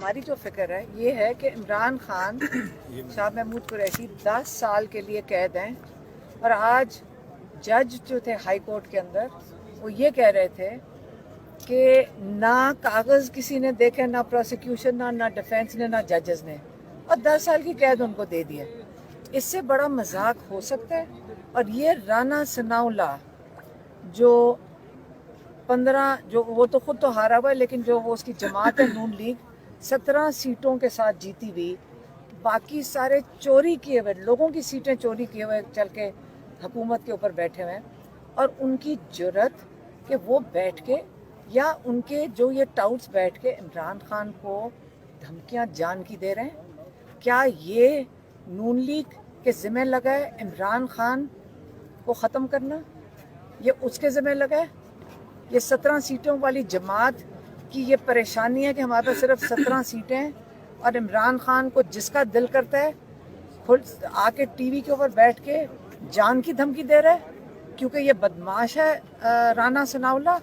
ہماری جو فکر ہے یہ ہے کہ عمران خان شاہ محمود قریشی 10 سال کے لیے قید ہیں، اور آج جج جو تھے ہائی کورٹ کے اندر وہ یہ کہہ رہے تھے کہ نہ کاغذ کسی نے دیکھے، نہ پروسیکیوشن، نہ ڈیفینس نے، نہ ججز نے، اور 10 سال کی قید ان کو دے دی ہے۔ اس سے بڑا مذاق ہو سکتا ہے؟ اور یہ رانا ثناء اللہ جو 15 جو وہ تو خود تو ہارا ہوا ہے، لیکن جو وہ اس کی جماعت ہے نون لیگ 17 سیٹوں کے ساتھ جیتی ہوئی، باقی سارے چوری کیے ہوئے لوگوں کی سیٹیں چوری کیے ہوئے چل کے حکومت کے اوپر بیٹھے ہوئے ہیں، اور ان کی جرت کہ وہ بیٹھ کے یا ان کے جو یہ ٹاؤٹس بیٹھ کے عمران خان کو دھمکیاں جان کی دے رہے ہیں۔ کیا یہ نون لیگ کے ذمہ لگا ہے عمران خان کو ختم کرنا؟ یہ اس کے ذمہ لگا ہے؟ یہ 17 سیٹوں والی جماعت کی یہ پریشانی ہے کہ ہمارے پاس صرف 17 سیٹیں ہیں، اور عمران خان کو جس کا دل کرتا ہے خود آ کے ٹی وی کے اوپر بیٹھ کے جان کی دھمکی دے رہا ہے کیونکہ یہ بدماش ہے رانا ثناء اللہ۔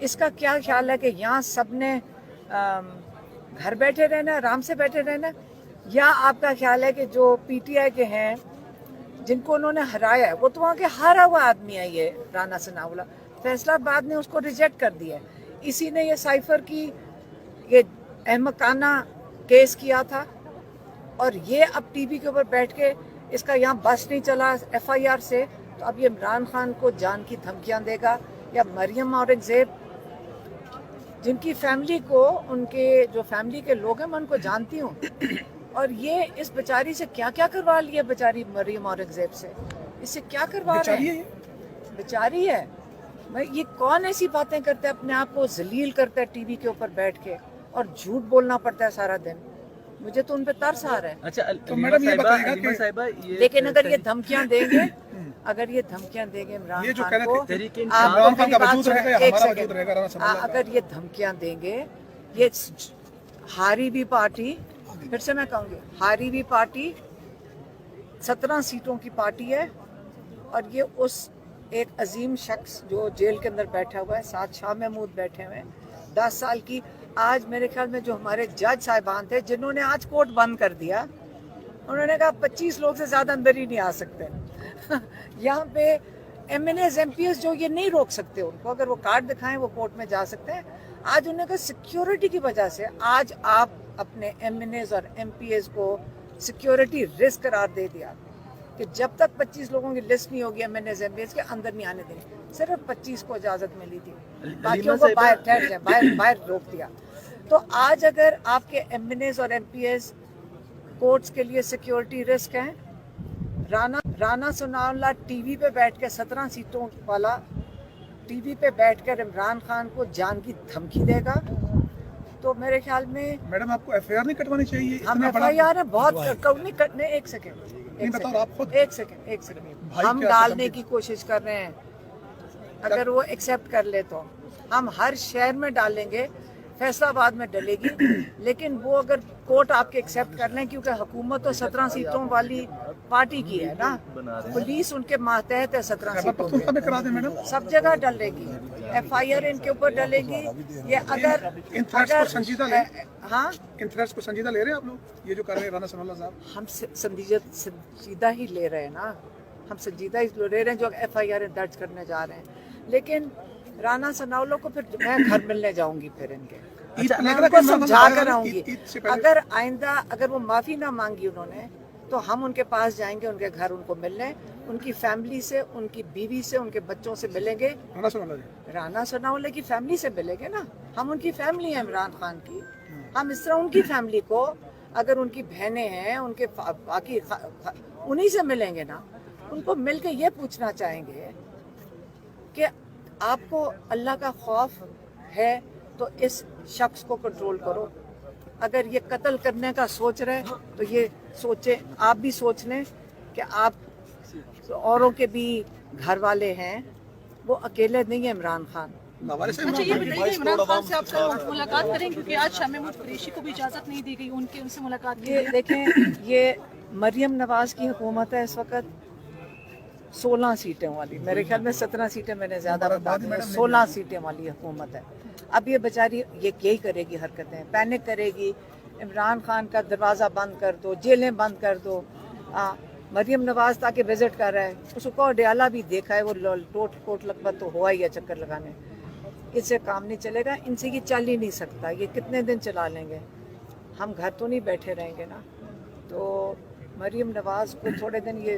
اس کا کیا خیال ہے کہ یہاں سب نے گھر بیٹھے رہنا ہے، آرام سے بیٹھے رہنا ہے، یا آپ کا خیال ہے کہ جو پی ٹی آئی کے ہیں جن کو انہوں نے ہرایا ہے، وہ تو وہاں کے ہارا ہوا آدمی ہے یہ رانا ثناء اللہ، فیصلہ آباد نے اس کو ریجیکٹ کر دیا ہے۔ اسی نے یہ سائفر کی یہ احمقانہ کیس کیا تھا، اور یہ اب ٹی وی کے اوپر بیٹھ کے اس کا یہاں بس نہیں چلا ایف آئی آر سے، تو اب یہ عمران خان کو جان کی دھمکیاں دے گا، یا مریم اورنگزیب جن کی فیملی کو ان کے جو فیملی کے لوگ ہیں میں ان کو جانتی ہوں، اور یہ اس بیچاری سے کیا کیا کروا لیا بیچاری مریم اورنگزیب سے، اس سے کیا کروا رہے ہیں؟ بیچاری ہے۔ یہ کون ایسی باتیں کرتا ہے، اپنے آپ کو ذلیل کرتا ہے ٹی وی کے اوپر بیٹھ کے، اور جھوٹ بولنا پڑتا ہے سارا دن؟ مجھے تو ان پہ ترس آ رہا ہے۔ اچھا علیمہ صاحبہ لیکن اگر یہ دھمکیاں دیں گے اگر یہ دھمکیاں دیں گے عمران خان کو، اگر یہ دھمکیاں دیں گے، یہ ہاری بھی پارٹی، پھر سے میں کہوں گی ہاری بھی پارٹی 17 سیٹوں کی پارٹی ہے، اور یہ اس ایک عظیم شخص جو جیل کے اندر بیٹھا ہوا ہے، ساتھ شاہ محمود بیٹھے ہوئے ہیں 10 سال کی، آج میرے خیال میں جو ہمارے جج صاحبان تھے جنہوں نے آج کورٹ بند کر دیا، انہوں نے کہا 25 لوگ سے زیادہ اندر ہی نہیں آ سکتے۔ یہاں پہ MNAs MPs جو یہ نہیں روک سکتے، ان کو اگر وہ کارڈ دکھائیں وہ کورٹ میں جا سکتے ہیں۔ آج انہوں نے کہا سیکیورٹی کی وجہ سے آج آپ اپنے ایم این ایز اور ایم پی ایس کو سیکیورٹی رسک قرار دے دیا کہ جب تک 25 لوگوں کی لسٹ نہیں ہوگی MNAs MPs کے اندر نہیں آنے دیں گے۔ صرف 25 کو اجازت ملی تھی، باقیوں کو باہر ٹھہر جائیں، باہر روک دیا۔ تو آج اگر آپ کے ایم این ایز اور ایم پی ایس کورٹس کے لیے سیکیورٹی رسک ہیں، رانا ثناء اللہ ٹی وی پہ بیٹھ کے 17 سیٹوں والا ٹی وی پہ بیٹھ کر عمران خان کو جان کی دھمکی دے گا، تو میرے خیال میں میڈم آپ کو ایف آئی آر نہیں کٹوانی چاہیے؟ ہم ایف آئی آر بہت نہیں کرنے، ایک سیکنڈ ہم ڈالنے کی کوشش کر رہے ہیں، اگر وہ ایکسیپٹ کر لے تو ہم ہر شہر میں ڈالیں گے، فیصلہ آباد میں ڈلے گی، لیکن وہ اگر کورٹ آپ کے ایکسیپٹ کر لیں، کیونکہ حکومت تو 17 سیٹوں والی پارٹی کی ہے نا، پولیس ان کے ماتحت ہے 17 سیٹوں میں، سب جگہ ڈلے گی ایف آئی آر ان کے اوپر ڈلے گی۔ یہ اگر ہاں ان تھریٹس کو سنجیدہ لے رہے ہیں آپ لوگ، یہ جو کر رہے ہیں رانا ثناء اللہ صاحب؟ ہم سنجیدہ ہی لے رہے ہیں نا، ہم سنجیدہ ہی لے رہے ہیں جو ایف آئی آر درج کرنے جا رہے ہیں، لیکن رانا ثناء اللہ کو پھر میں گھر ملنے جاؤں گی، پھر ان کے میں ان کو سمجھا کر آؤں گی، اگر آئندہ اگر وہ معافی نہ مانگی انہوں نے تو ہم ان کے پاس جائیں گے، ان کے گھر ان کو ملنے، ان کی فیملی سے، ان کی بیوی سے، ان کے بچوں سے ملیں گے، رانا ثناء اللہ کی فیملی سے ملیں گے نا، ہم ان کی فیملی ہیں عمران خان کی، ہم اس طرح ان کی فیملی کو، اگر ان کی بہنیں ہیں ان کے باقی انہی سے ملیں گے نا، ان کو مل کے یہ پوچھنا چاہیں گے کہ آپ کو اللہ کا خوف ہے تو اس شخص کو کنٹرول کرو، اگر یہ قتل کرنے کا سوچ رہے تو یہ سوچیں، آپ بھی سوچ لیں کہ آپ اوروں کے بھی گھر والے ہیں، وہ اکیلے نہیں ہیں عمران خان۔ اچھا یہ بتائیے عمران خان سے آپ ملاقات کریں، کیونکہ آج شاہ محمود قریشی کو بھی اجازت نہیں دی گئی ان سے ملاقات کی۔ دیکھیں یہ مریم نواز کی حکومت ہے اس وقت 16 سیٹیں والی، میرے خیال میں 17 سیٹیں میں نے زیادہ بتا دی، 16 سیٹیں والی حکومت ہے۔ अब ये बेचारी ये यही करेगी हरकतें, पैनिक करेगी, इमरान खान का दरवाज़ा बंद कर दो, जेलें बंद कर दो। मरियम नवाज ताकि विजिट कर रहा है, उसको डयाला भी देखा है, वो टोट कोट लकबत तो हुआ ही है चक्कर लगाने। इससे काम नहीं चलेगा, इनसे ये चल ही नहीं सकता, ये कितने दिन चला लेंगे, हम घर तो नहीं बैठे रहेंगे ना। तो मरियम नवाज को थोड़े दिन ये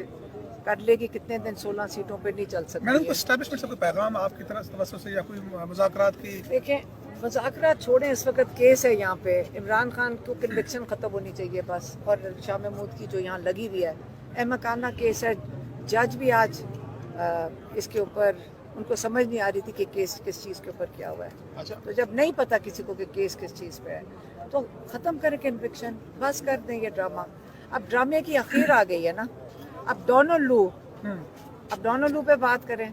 कर लेगी, कितने दिन 16 सीटों पे नहीं चल सकती मैडम है। को एस्टैब्लिशमेंट से कोई पैगाम आपकी तरफ से या कोई मुज़ाकरात की? देखें, मुज़ाकरात छोड़ें, इस वक्त केस है यहाँ पे, इमरान खान को कन्विक्शन ख़त्म होनी चाहिए बस, और शाह महमूद की जो यहाँ लगी हुई है अहमकाना केस है। जज भी आज इसके ऊपर, उनको समझ नहीं आ रही थी कि केस किस चीज़ के ऊपर क्या हुआ है। अच्छा, तो जब नहीं पता किसी को कि केस किस चीज़ पे है, तो ख़त्म करें कन्विक्शन, बस कर दें ये ड्रामा। अब ड्रामे की आखिर आ गई है ना। अब डोनाल्ड लू पे बात करें।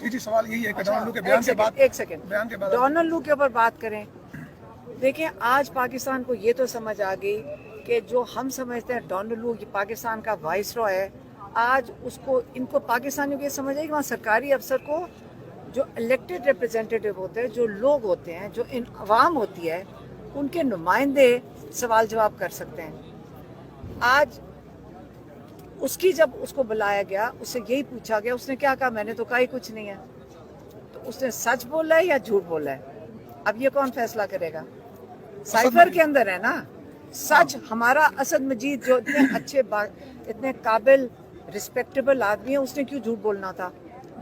जी सवाल यही है कि डोनाल्ड के एक बयान के बाद सेकंड, एक सेकंड, बयान के बाद डोनाल्ड लू के ऊपर बात करें। देखें, आज पाकिस्तान को ये तो समझ आ गई कि जो हम समझते हैं डोनाल्ड लू ये पाकिस्तान का वाइसरॉय है, आज उसको, इनको पाकिस्तानियों को ये समझ आई कि वहाँ सरकारी अफसर को जो इलेक्टेड रिप्रेजेंटेटिव होते हैं, जो लोग होते हैं, जो इन अवाम होती है, उनके नुमाइंदे सवाल जवाब कर सकते हैं। आज उसकी जब उसको बुलाया गया, उससे यही पूछा गया, उसने क्या कहा? मैंने तो कहा ही कुछ नहीं है। तो उसने सच बोला है या झूठ बोला है? अब ये कौन फैसला करेगा? साइफर के अंदर है ना सच। हमारा असद मजीद जो इतने अच्छे इतने काबिल रिस्पेक्टेबल आदमी है, उसने क्यों झूठ बोलना था?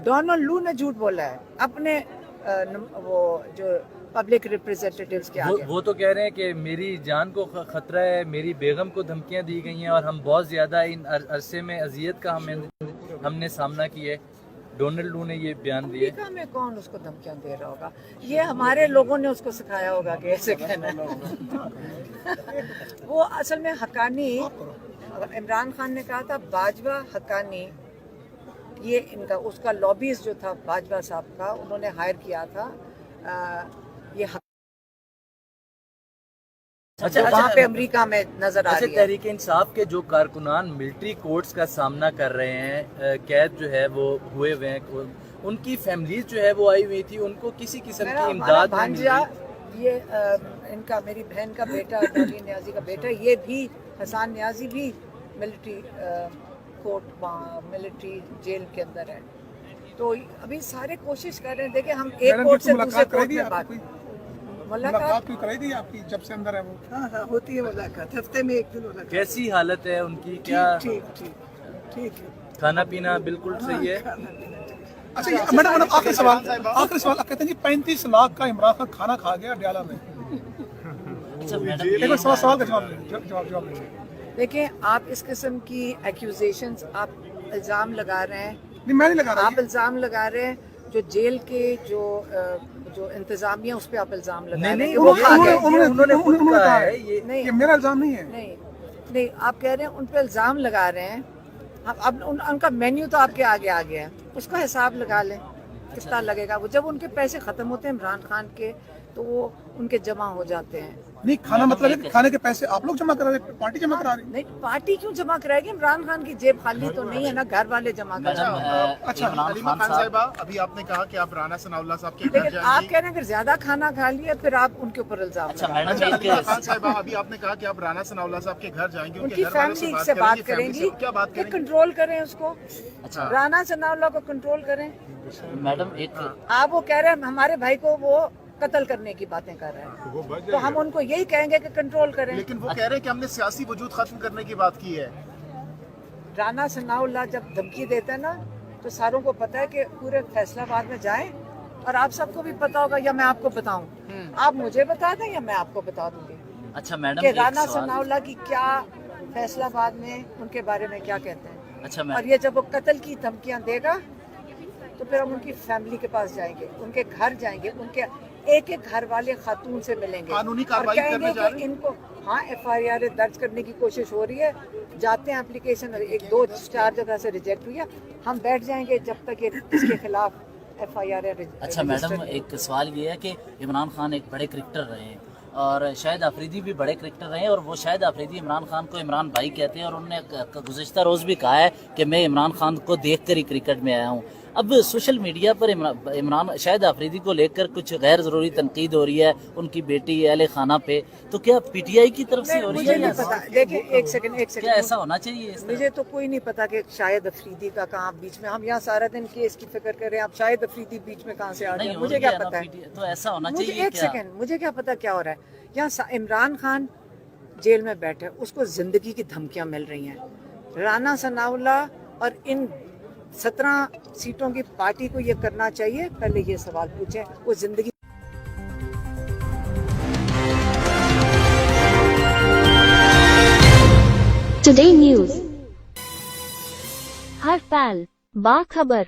डोनाल्ड लू ने झूठ बोला है अपने वो जो पब्लिक रिप्रेजेंटेटिव्स के आगे। वो तो कह रहे हैं कि मेरी जान को खतरा है, मेरी बेगम को धमकियां दी गई हैं और हम बहुत ज्यादा इन अरसे में अजियत का हमने सामना किया है। डोनाल्ड लू ने ये बयान दिए। अमेरिका में कौन उसको धमकियां दे रहा होगा? ये हमारे लोगों ने उसको सिखाया होगा कि ऐसे कहना है। वो असल में हक्कानी, इमरान खान ने कहा था बाजवा हक्कानी, ये इनका उसका लॉबीज जो था बाजवा साहब का, उन्होंने हायर किया था ये वहाँ पे अमेरिका में नजर आ रही है। तहरीक इंसाफ के जो कारकुनान मिलिट्री कोर्ट्स का सामना कर रहे हैं, कैद जो है वो हुए हुए हैं, उनकी फैमिलीज जो है वो आई हुई थी, उनको किसी किस्म की इमदाद भांजा, ये इनका मेरी बहन का बेटा नवीन न्याजी का बेटा, ये भी हसन न्याजी भी मिलिट्री कोर्ट वहाँ मिलिट्री जेल के अंदर है। तो अभी सारे कोशिश कर रहे हैं। देखिए, हम एक कोर्ट से दूसरे कोर्ट में बात, मुलाकात कोई कराई थी आपकी जब से अंदर है वो? हाँ होती है मुलाकात, हफ्ते में एक दिन मुलाकात। कैसी हालत है उनकी? क्या ठीक है, खाना पीना बिल्कुल सही है? अच्छा, मैडम आखिरी सवाल कहते हैं कि 35 लाख का इमरान खान खाना खा गया डयाला में। एक सवाल का जवाब लीजिए। देखिए, आप इस किस्म की एक्यूजेशंस, आप इल्ज़ाम लगा रहे हैं। नहीं, मैं नहीं लगा रहा। आप इल्ज़ाम लगा रहे हैं जो जेल के जो इंतजामिया, उस पर आप इल्ज़ाम लगा रहे हैं। उन्होंने खुद कहा है ये मेरा इल्ज़ाम नहीं है। नहीं, आप कह रहे हैं उन पे इल्ज़ाम लगा रहे हैं। अब उनका मेन्यू तो आपके आगे आ गया है, उसका हिसाब लगा लें कितना लगेगा। वो जब उनके पैसे ख़त्म होते हैं इमरान खान के, तो वो उनके जमा हो जाते हैं। नहीं, खाना मतलब है कि खाने के पैसे आप लोग जमा करा रहे, पार्टी जमा करा रही? नहीं, पार्टी क्यों जमा कराएगी? इमरान खान की जेब खाली तो नहीं है ना, घर वाले जमा करा। अच्छा, हलीमा खान साहिबा, अभी आपने कहा कि आप राना सनाउल्लाह साहब के घर लेकिन आप जाएंगी। कह रहे हैं अगर ज्यादा खाना खा लिया फिर आप उनके ऊपर इल्जाम लगाएं। हलीमा खान साहिबा, अभी आपने कहा कि आप राना सनाउल्लाह साहब के घर जाएंगी, उनकी घर वालों फैमिली से बात करेंगी क्या बात कि करेंगी? कंट्रोल करें उसको। अच्छा राना सनाउल्लाह को कंट्रोल करें। मैडम एक आप वो कह रहे हैं हमारे भाई को वो कत्ल करने की बातें कर रहे हैं, तो हम उनको यही कहेंगे कि कंट्रोल करें। लेकिन वो कह रहे हैं कि हमने सियासी वजूद खत्म करने की बात की है। राना सनाउल्लाह जब धमकी देते हैं ना, तो सारों को पता है कि पूरे फैसलाबाद में जाएं, और आप सबको भी पता होगा, या मैं आपको बताऊं, आप मुझे बता दें या मैं आपको बता दूंगी अच्छा मैडम कि एक राना सवाल। सनाउल्लाह की क्या फैसलाबाद में उनके बारे में क्या कहते हैं। अच्छा और मैडम ये जब वो कत्ल की धमकियां देगा, तो फिर हम उनकी फैमिली के पास जाएंगे, उनके घर जाएंगे, उनके एक एक घर वाले खातून से मिलेंगे, कानूनी और कार्रवाई कहेंगे करने जा रहे कि हैं? इनको FIR दर्ज करने की कोशिश हो रही है। जाते हैं एप्लीकेशन 1-2-4 जगह से रिजेक्ट हुई है, हम बैठ जाएंगे जब तक ये इसके खिलाफ FIR अच्छा मैडम एक सवाल ये है कि इमरान खान एक बड़े क्रिकेटर रहे हैं और शाहिद आफरीदी भी बड़े क्रिकेटर रहे हैं, और वो शाहिद आफरीदी इमरान खान को इमरान भाई कहते हैं, और उन्होंने गुज़िश्ता रोज़ भी कहा है कि मैं इमरान खान को देख कर ही क्रिकेट में आया हूँ। اب सोशल मीडिया पर इमरान शाहिद आफरीदी को लेकर कुछ गैर ज़रूरी तनकीद हो रही है, उनकी बेटी अहले खाना पे, तो क्या पीटीआई की तरफ से हो रही मुझे है नहीं या पता, देखिए एक सेकंड क्या ऐसा होना चाहिए इस तरह? मुझे तो कोई नहीं पता कि शाहिद अफरीदी का कहाँ बीच में, हम यहाँ सारा दिन केस की फिक्र कर रहे हैं, आप शाहिद अफरीदी बीच में कहाँ से आ नहीं गए, हो मुझे रही क्या है ना पता है। PTI, तो ऐसा होना मुझे चाहिए एक क्या? सेकंड, मुझे क्या पता क्या हो रहा है। यहाँ इमरान खान जेल में बैठे, उसको जिंदगी की धमकियां मिल रही हैं। राना सनाउल्लाह और इन 17 सीटों की पार्टी को ये करना चाहिए, पहले ये सवाल पूछे, वो जिंदगी टुडे न्यूज हर पल बाखबर।